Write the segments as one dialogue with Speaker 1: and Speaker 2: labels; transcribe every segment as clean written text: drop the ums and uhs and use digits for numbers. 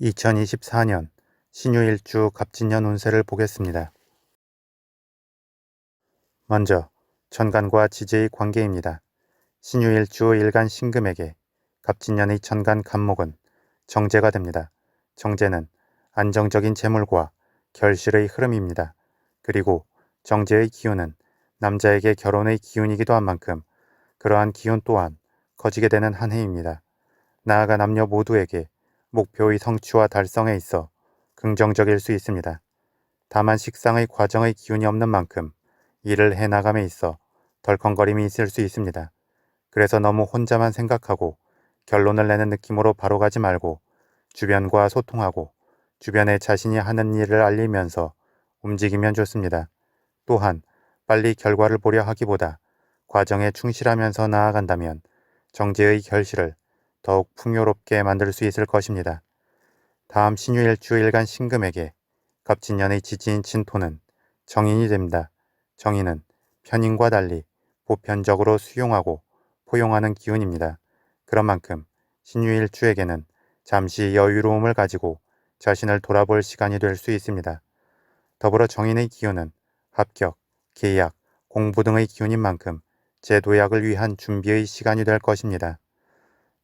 Speaker 1: 2024년 신유일주 갑진년 운세를 보겠습니다. 먼저 천간과 지지의 관계입니다. 신유일주 일간 신금에게 갑진년의 천간 갑목은 정제가 됩니다. 정제는 안정적인 재물과 결실의 흐름입니다. 그리고 정제의 기운은 남자에게 결혼의 기운이기도 한 만큼 그러한 기운 또한 커지게 되는 한 해입니다. 나아가 남녀 모두에게 목표의 성취와 달성에 있어 긍정적일 수 있습니다. 다만 식상의 과정의 기운이 없는 만큼 일을 해나감에 있어 덜컹거림이 있을 수 있습니다. 그래서 너무 혼자만 생각하고 결론을 내는 느낌으로 바로 가지 말고 주변과 소통하고 주변에 자신이 하는 일을 알리면서 움직이면 좋습니다. 또한 빨리 결과를 보려 하기보다 과정에 충실하면서 나아간다면 정제의 결실을 더욱 풍요롭게 만들 수 있을 것입니다. 다음 신유일주 일간 신금에게 갑진년의 지지인 진토는 정인이 됩니다. 정인은 편인과 달리 보편적으로 수용하고 포용하는 기운입니다. 그런 만큼 신유일주에게는 잠시 여유로움을 가지고 자신을 돌아볼 시간이 될 수 있습니다. 더불어 정인의 기운은 합격, 계약, 공부 등의 기운인 만큼 재도약을 위한 준비의 시간이 될 것입니다.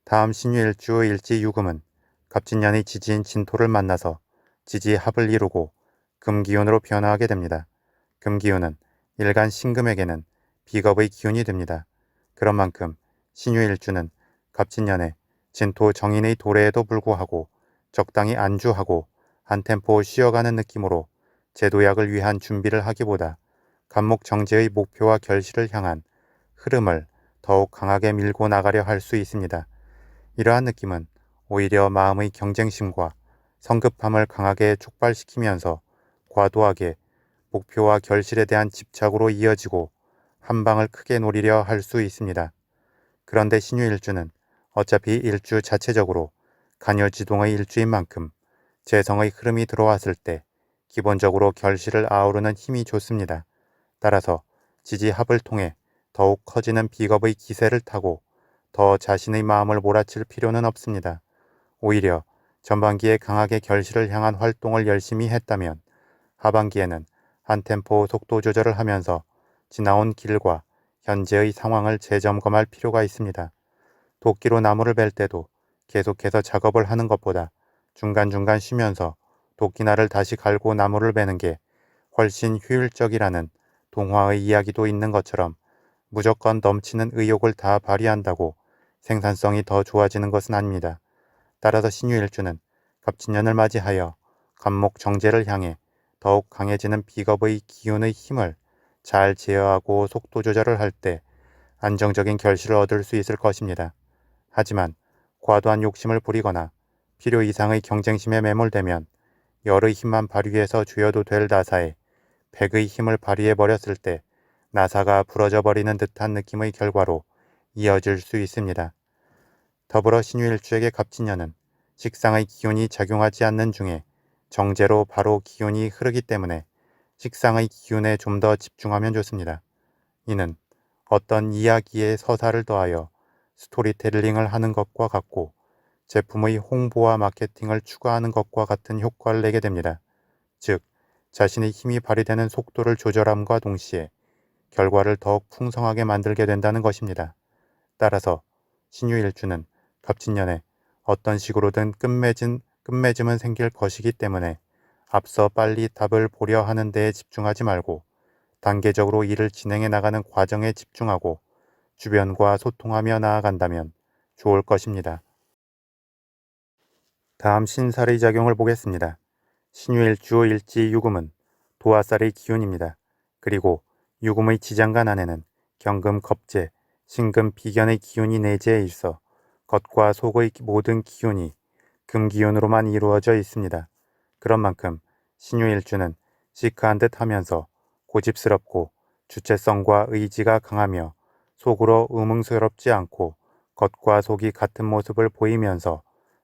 Speaker 1: 다음 신유일주 일지유금은 갑진년의 지지인 진토를 만나서 지지합을 이루고 금기운으로 변화하게 됩니다. 금기운은 일간 신금에게는 비겁의 기운이 됩니다. 그런 만큼 신유일주는 갑진년에 진토 정인의 도래에도 불구하고 적당히 안주하고 한 템포 쉬어가는 느낌으로 재도약을 위한 준비를 하기보다 갑목 정제의 목표와 결실을 향한 흐름을 더욱 강하게 밀고 나가려 할 수 있습니다. 이러한 느낌은 오히려 마음의 경쟁심과 성급함을 강하게 촉발시키면서 과도하게 목표와 결실에 대한 집착으로 이어지고 한 방을 크게 노리려 할 수 있습니다. 그런데 신유일주는 어차피 일주 자체적으로 간여지동의 일주인 만큼 재성의 흐름이 들어왔을 때 기본적으로 결실을 아우르는 힘이 좋습니다. 따라서 지지합을 통해 더욱 커지는 비겁의 기세를 타고 더 자신의 마음을 몰아칠 필요는 없습니다. 오히려 전반기에 강하게 결실을 향한 활동을 열심히 했다면 하반기에는 한 템포 속도 조절을 하면서 지나온 길과 현재의 상황을 재점검할 필요가 있습니다. 도끼로 나무를 벨 때도 계속해서 작업을 하는 것보다 중간중간 쉬면서 도끼날을 다시 갈고 나무를 베는 게 훨씬 효율적이라는 동화의 이야기도 있는 것처럼 무조건 넘치는 의욕을 다 발휘한다고 생산성이 더 좋아지는 것은 아닙니다. 따라서 신유일주는 갑진년을 맞이하여 갑목 정제를 향해 더욱 강해지는 비겁의 기운의 힘을 잘 제어하고 속도 조절을 할 때 안정적인 결실을 얻을 수 있을 것입니다. 하지만 과도한 욕심을 부리거나 필요 이상의 경쟁심에 매몰되면 열의 힘만 발휘해서 쥐어도 될 나사에 백의 힘을 발휘해 버렸을 때 나사가 부러져 버리는 듯한 느낌의 결과로 이어질 수 있습니다. 더불어 신유일주에게 갑진년은 식상의 기운이 작용하지 않는 중에 정제로 바로 기운이 흐르기 때문에 식상의 기운에 좀 더 집중하면 좋습니다. 이는 어떤 이야기에 서사를 더하여 스토리텔링을 하는 것과 같고 제품의 홍보와 마케팅을 추가하는 것과 같은 효과를 내게 됩니다. 즉, 자신의 힘이 발휘되는 속도를 조절함과 동시에 결과를 더욱 풍성하게 만들게 된다는 것입니다. 따라서 신유일주는 갑진년에 어떤 식으로든 끝맺음은 생길 것이기 때문에 앞서 빨리 답을 보려 하는 데에 집중하지 말고 단계적으로 일을 진행해 나가는 과정에 집중하고 주변과 소통하며 나아간다면 좋을 것입니다. 다음 신살의 작용을 보겠습니다. 신유일주 일지유금은 도화살의 기운입니다. 그리고 유금의 지장간 안에는 경금 겁재, 신금 비견의 기운이 내재해 있어 겉과 속의 모든 기운이 금기운으로만 이루어져 있습니다. 그런 만큼 신유일주는 시크한 듯 하면서 고집스럽고 주체성과 의지가 강하며 속으로 의문스럽지 않고 겉과 속이 같은 모습을 보이면서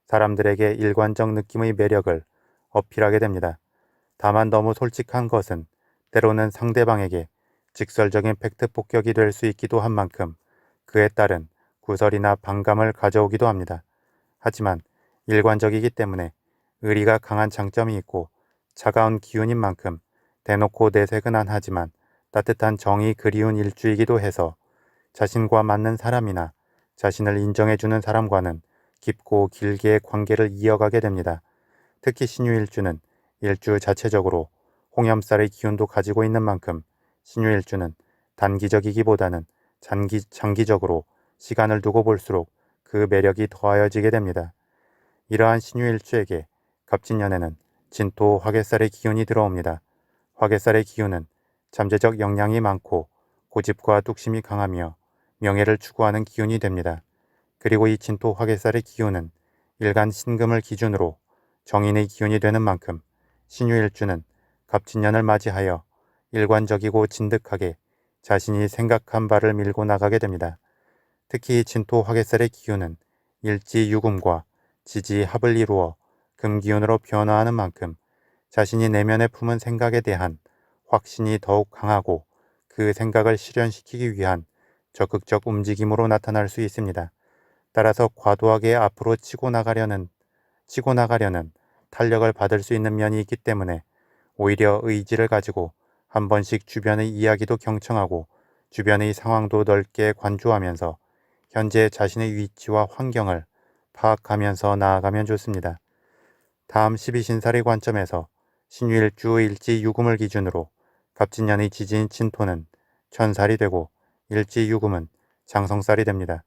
Speaker 1: 사람들에게 일관적 느낌의 매력을 어필하게 됩니다. 다만 너무 솔직한 것은 때로는 상대방에게 직설적인 팩트 폭격이 될 수 있기도 한 만큼 그에 따른 구설이나 반감을 가져오기도 합니다. 하지만 일관적이기 때문에 의리가 강한 장점이 있고 차가운 기운인 만큼 대놓고 내색은 안 하지만 따뜻한 정이 그리운 일주이기도 해서 자신과 맞는 사람이나 자신을 인정해주는 사람과는 깊고 길게 관계를 이어가게 됩니다. 특히 신유일주는 일주 자체적으로 홍염살의 기운도 가지고 있는 만큼 신유일주는 단기적이기보다는 장기적으로 시간을 두고 볼수록 그 매력이 더하여지게 됩니다. 이러한 신유일주에게 갑진년에는 진토 화개살의 기운이 들어옵니다. 화개살의 기운은 잠재적 역량이 많고 고집과 뚝심이 강하며 명예를 추구하는 기운이 됩니다. 그리고 이 진토 화개살의 기운은 일간 신금을 기준으로 정인의 기운이 되는 만큼 신유일주는 갑진년을 맞이하여 일관적이고 진득하게 자신이 생각한 바를 밀고 나가게 됩니다. 특히 진토 화개살의 기운은 일지유금과 지지합을 이루어 금기운으로 변화하는 만큼 자신이 내면에 품은 생각에 대한 확신이 더욱 강하고 그 생각을 실현시키기 위한 적극적 움직임으로 나타날 수 있습니다. 따라서 과도하게 앞으로 치고 나가려는 탄력을 받을 수 있는 면이 있기 때문에 오히려 의지를 가지고 한 번씩 주변의 이야기도 경청하고 주변의 상황도 넓게 관조하면서 현재 자신의 위치와 환경을 파악하면서 나아가면 좋습니다. 다음 12신살의 관점에서 신유일주 일지유금을 기준으로 갑진년의 지지인 진토는 천살이 되고 일지유금은 장성살이 됩니다.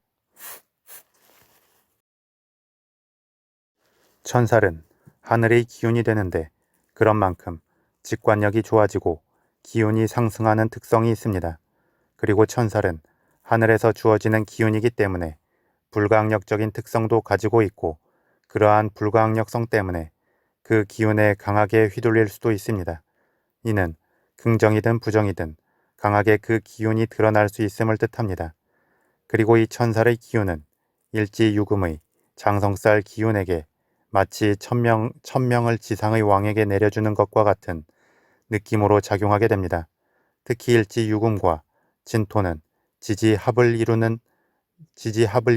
Speaker 1: 천살은 하늘의 기운이 되는데 그런 만큼 직관력이 좋아지고 기운이 상승하는 특성이 있습니다. 그리고 천살은 하늘에서 주어지는 기운이기 때문에 불가항력적인 특성도 가지고 있고 그러한 불가항력성 때문에 그 기운에 강하게 휘둘릴 수도 있습니다. 이는 긍정이든 부정이든 강하게 그 기운이 드러날 수 있음을 뜻합니다. 그리고 이 천살의 기운은 일지유금의 장성살 기운에게 마치 천명을 지상의 왕에게 내려주는 것과 같은 느낌으로 작용하게 됩니다. 특히 일지유금과 진토는 지지합을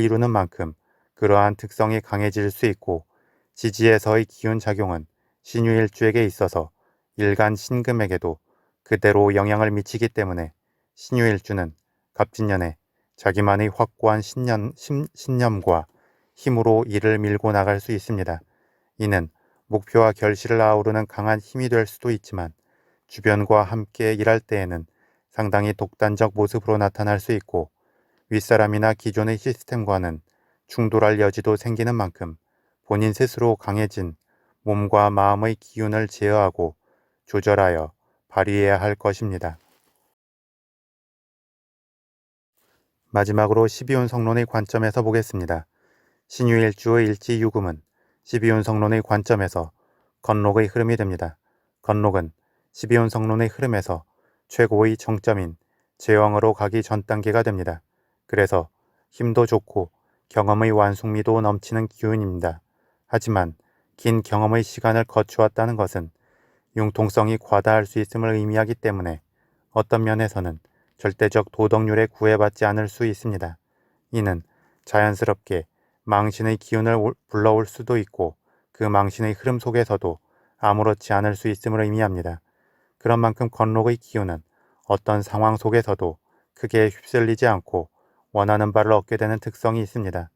Speaker 1: 이루는 만큼 그러한 특성이 강해질 수 있고 지지에서의 기운 작용은 신유일주에게 있어서 일간 신금에게도 그대로 영향을 미치기 때문에 신유일주는 갑진년에 자기만의 확고한 신념과 힘으로 일을 밀고 나갈 수 있습니다. 이는 목표와 결실을 아우르는 강한 힘이 될 수도 있지만 주변과 함께 일할 때에는 상당히 독단적 모습으로 나타날 수 있고 윗사람이나 기존의 시스템과는 충돌할 여지도 생기는 만큼 본인 스스로 강해진 몸과 마음의 기운을 제어하고 조절하여 발휘해야 할 것입니다. 마지막으로 12운 성론의 관점에서 보겠습니다. 신유일주의 일지유금은 12운 성론의 관점에서 건록의 흐름이 됩니다. 건록은 12운 성론의 흐름에서 최고의 정점인 제왕으로 가기 전 단계가 됩니다. 그래서 힘도 좋고 경험의 완숙미도 넘치는 기운입니다. 하지만 긴 경험의 시간을 거쳐왔다는 것은 융통성이 과다할 수 있음을 의미하기 때문에 어떤 면에서는 절대적 도덕률에 구애받지 않을 수 있습니다. 이는 자연스럽게 망신의 기운을 불러올 수도 있고 그 망신의 흐름 속에서도 아무렇지 않을 수 있음을 의미합니다. 그런 만큼 건록의 기운은 어떤 상황 속에서도 크게 휩쓸리지 않고 원하는 바를 얻게 되는 특성이 있습니다.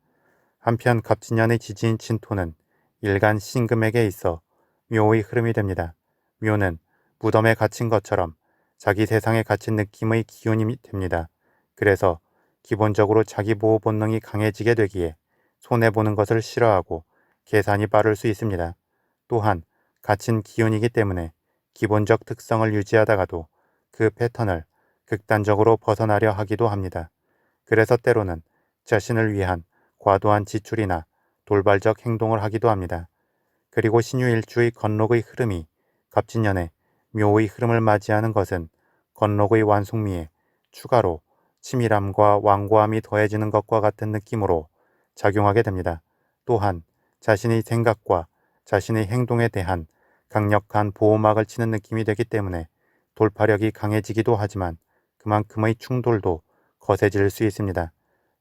Speaker 1: 한편 갑진년의 지지인 진토는 일간 신금에게 있어 묘의 흐름이 됩니다. 묘는 무덤에 갇힌 것처럼 자기 세상에 갇힌 느낌의 기운이 됩니다. 그래서 기본적으로 자기 보호 본능이 강해지게 되기에 손해보는 것을 싫어하고 계산이 빠를 수 있습니다. 또한 갇힌 기운이기 때문에 기본적 특성을 유지하다가도 그 패턴을 극단적으로 벗어나려 하기도 합니다. 그래서 때로는 자신을 위한 과도한 지출이나 돌발적 행동을 하기도 합니다. 그리고 신유일주의 건록의 흐름이 갑진년에 묘의 흐름을 맞이하는 것은 건록의 완숙미에 추가로 치밀함과 완고함이 더해지는 것과 같은 느낌으로 작용하게 됩니다. 또한 자신의 생각과 자신의 행동에 대한 강력한 보호막을 치는 느낌이 되기 때문에 돌파력이 강해지기도 하지만 그만큼의 충돌도 거세질 수 있습니다.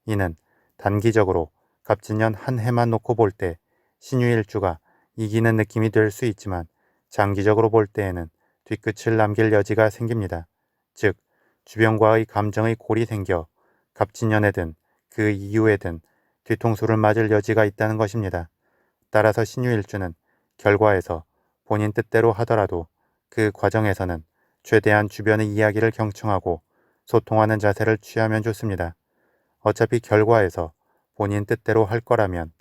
Speaker 1: 이는 단기적으로 갑진년 한 해만 놓고 볼 때 신유일주가 이기는 느낌이 들 수 있지만 장기적으로 볼 때에는 뒤끝을 남길 여지가 생깁니다. 즉, 주변과의 감정의 골이 생겨 갑진년에든 그 이후에든 뒤통수를 맞을 여지가 있다는 것입니다. 따라서 신유일주는 결과에서 본인 뜻대로 하더라도 그 과정에서는 최대한 주변의 이야기를 경청하고 소통하는 자세를 취하면 좋습니다. 어차피 결과에서 본인 뜻대로 할 거라면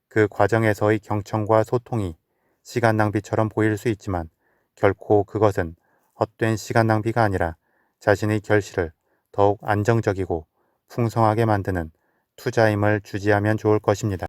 Speaker 1: 그 과정에서의 경청과 소통이 시간 낭비처럼 보일 수 있지만 결코 그것은 헛된 시간 낭비가 아니라 자신의 결실을 더욱 안정적이고 풍성하게 만드는 투자임을 주지하면 좋을 것입니다.